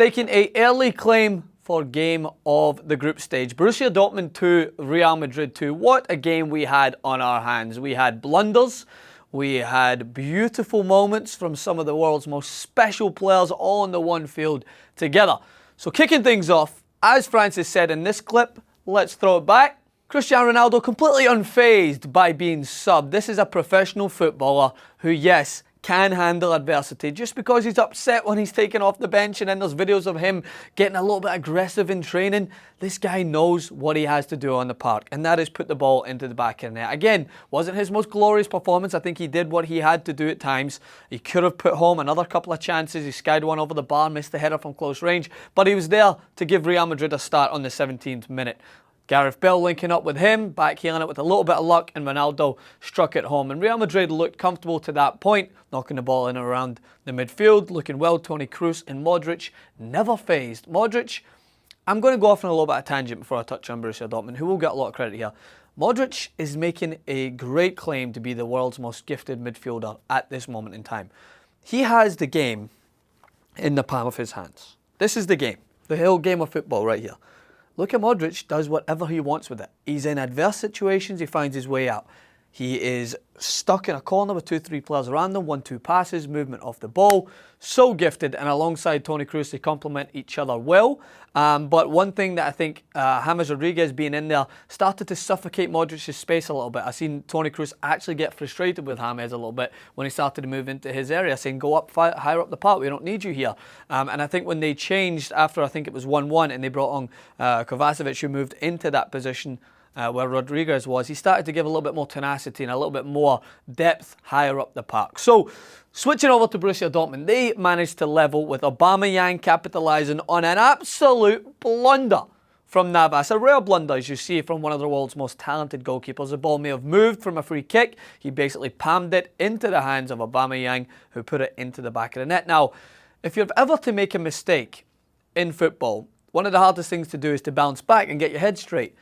staking an early claim for game of the group stage. Borussia Dortmund 2, Real Madrid 2. What a game we had on our hands. We had blunders. We had beautiful moments from some of the world's most special players all on the one field together. So kicking things off, as Francis said in this clip, let's throw it back. Cristiano Ronaldo completely unfazed by being subbed. This is a professional footballer who, yes, can handle adversity. Just because he's upset when he's taken off the bench and then there's videos of him getting a little bit aggressive in training, this guy knows what he has to do on the park, and that is put the ball into the back of the net. Again, wasn't his most glorious performance. I think he did what he had to do at times. He could have put home another couple of chances. He skied one over the bar, missed the header from close range, but he was there to give Real Madrid a start on the 17th minute. Gareth Bale linking up with him, backheeling it with a little bit of luck, and Ronaldo struck it home. And Real Madrid looked comfortable to that point, knocking the ball in and around the midfield, looking well. Toni Kroos and Modric never phased. Modric, I'm going to go off on a little bit of tangent before I touch on Borussia Dortmund, who will get a lot of credit here. Modric is making a great claim to be the world's most gifted midfielder at this moment in time. He has the game in the palm of his hands. This is the game, the whole game of football right here. Look at Modric, does whatever he wants with it. He's in adverse situations, he finds his way out. He is stuck in a corner with 2-3 players around him, 1-2 passes, movement off the ball. So gifted, and alongside Toni Kroos, they complement each other well. But one thing that I think James Rodriguez being in there started to suffocate Modric's space a little bit. I've seen Toni Kroos actually get frustrated with James a little bit when he started to move into his area, saying, go up higher up the park, we don't need you here. And I think when they changed after, I think it was 1-1, and they brought on Kovacevic, who moved into that position, where Rodriguez was, he started to give a little bit more tenacity and a little bit more depth higher up the park. So, switching over to Borussia Dortmund, they managed to level with Aubameyang capitalising on an absolute blunder from Navas. A rare blunder, as you see, from one of the world's most talented goalkeepers. The ball may have moved from a free kick. He basically palmed it into the hands of Aubameyang, who put it into the back of the net. Now, if you're ever to make a mistake in football, one of the hardest things to do is to bounce back and get your head straight.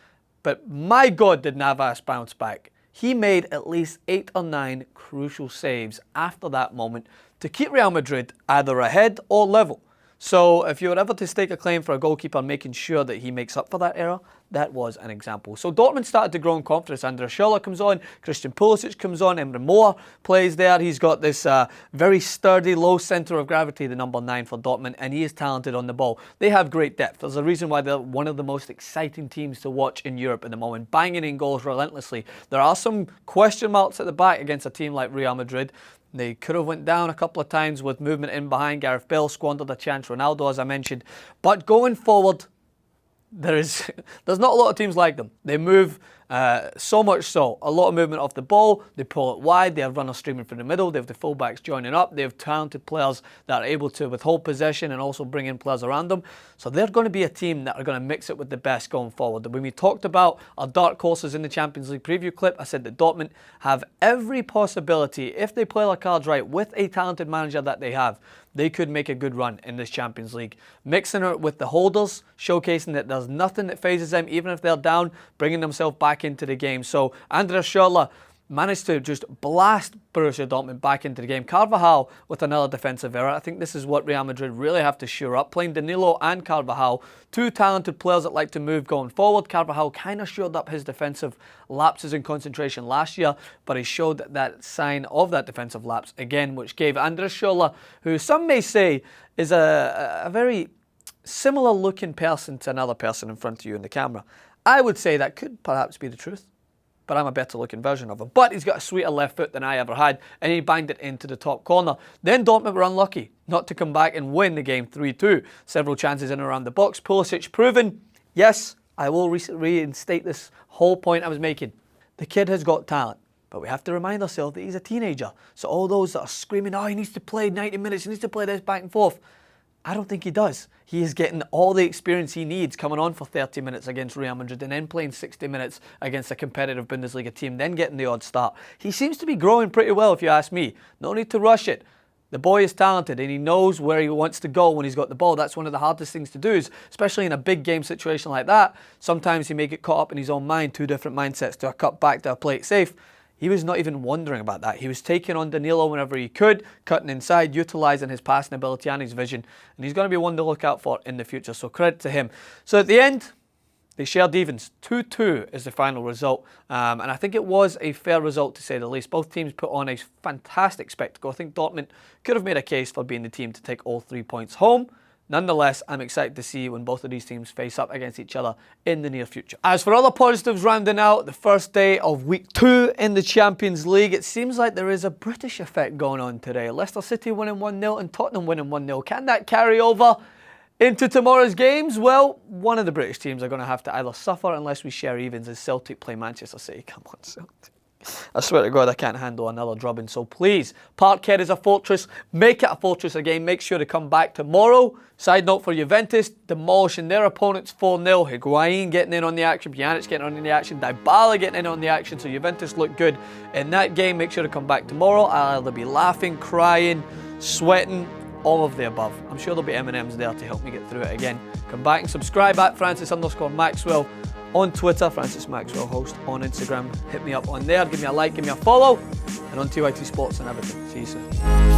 But my God, did Navas bounce back. He made at least 8 or 9 crucial saves after that moment to keep Real Madrid either ahead or level. So if you were ever to stake a claim for a goalkeeper making sure that he makes up for that error, that was an example. So Dortmund started to grow in confidence. Andreas Schürrle comes on, Christian Pulisic comes on, Emre Mor plays there. He's got this very sturdy, low centre of gravity, the number 9 for Dortmund, and he is talented on the ball. They have great depth. There's a reason why they're one of the most exciting teams to watch in Europe at the moment, banging in goals relentlessly. There are some question marks at the back against a team like Real Madrid. They could have went down a couple of times with movement in behind. Gareth Bale squandered a chance, Ronaldo, as I mentioned. But going forward, there's not a lot of teams like them. They move so much so. A lot of movement off the ball. They pull it wide. They have runners streaming through the middle. They have the fullbacks joining up. They have talented players that are able to withhold possession and also bring in players around them. So they're going to be a team that are going to mix it with the best going forward. When we talked about our dark horses in the Champions League preview clip, I said that Dortmund have every possibility, if they play their cards right with a talented manager that they have, they could make a good run in this Champions League. Mixing it with the holders, showcasing that there's nothing that phases them, even if they're down, bringing themselves back into the game. So Andreas Schürrle managed to just blast Borussia Dortmund back into the game. Carvajal with another defensive error. I think this is what Real Madrid really have to shore up. Playing Danilo and Carvajal, two talented players that like to move going forward. Carvajal kind of shored up his defensive lapses in concentration last year, but he showed that sign of that defensive lapse again, which gave Andreas Schürrle, who some may say is a very similar looking person to another person in front of you in the camera. I would say that could perhaps be the truth, but I'm a better looking version of him. But he's got a sweeter left foot than I ever had, and he banged it into the top corner. Then Dortmund were unlucky not to come back and win the game 3-2. Several chances in and around the box. Pulisic proven, yes, I will reinstate this whole point I was making. The kid has got talent, but we have to remind ourselves that he's a teenager. So all those that are screaming, oh, he needs to play 90 minutes, he needs to play this back and forth, I don't think he does. He is getting all the experience he needs coming on for 30 minutes against Real Madrid and then playing 60 minutes against a competitive Bundesliga team, then getting the odd start. He seems to be growing pretty well, if you ask me. No need to rush it. The boy is talented and he knows where he wants to go when he's got the ball. That's one of the hardest things to do, is especially in a big game situation like that. Sometimes he may get caught up in his own mind, two different mindsets, do I cut back, do I play it safe? He was not even wondering about that. He was taking on Danilo whenever he could, cutting inside, utilising his passing ability and his vision. And he's going to be one to look out for in the future. So credit to him. So at the end, they shared evens. 2-2 is the final result. And I think it was a fair result to say the least. Both teams put on a fantastic spectacle. I think Dortmund could have made a case for being the team to take all 3 points home. Nonetheless, I'm excited to see when both of these teams face up against each other in the near future. As for other positives rounding out the first day of week 2 in the Champions League, it seems like there is a British effect going on today. Leicester City winning 1-0 and Tottenham winning 1-0. Can that carry over into tomorrow's games? Well, one of the British teams are going to have to either suffer unless we share evens as Celtic play Manchester City. Come on, Celtic. I swear to God, I can't handle another drubbing. So please, Parkhead is a fortress. Make it a fortress again. Make sure to come back tomorrow. Side note for Juventus, demolishing their opponents 4-0. Higuain getting in on the action. Pjanic getting on the action. Dybala getting in on the action. So Juventus look good in that game. Make sure to come back tomorrow. I'll either be laughing, crying, sweating, all of the above. I'm sure there'll be M&Ms there to help me get through it again. Come back and subscribe at Francis_Maxwell on Twitter, Francis Maxwell Host on Instagram. Hit me up on there, give me a like, give me a follow, and on TYT Sports and everything. See you soon.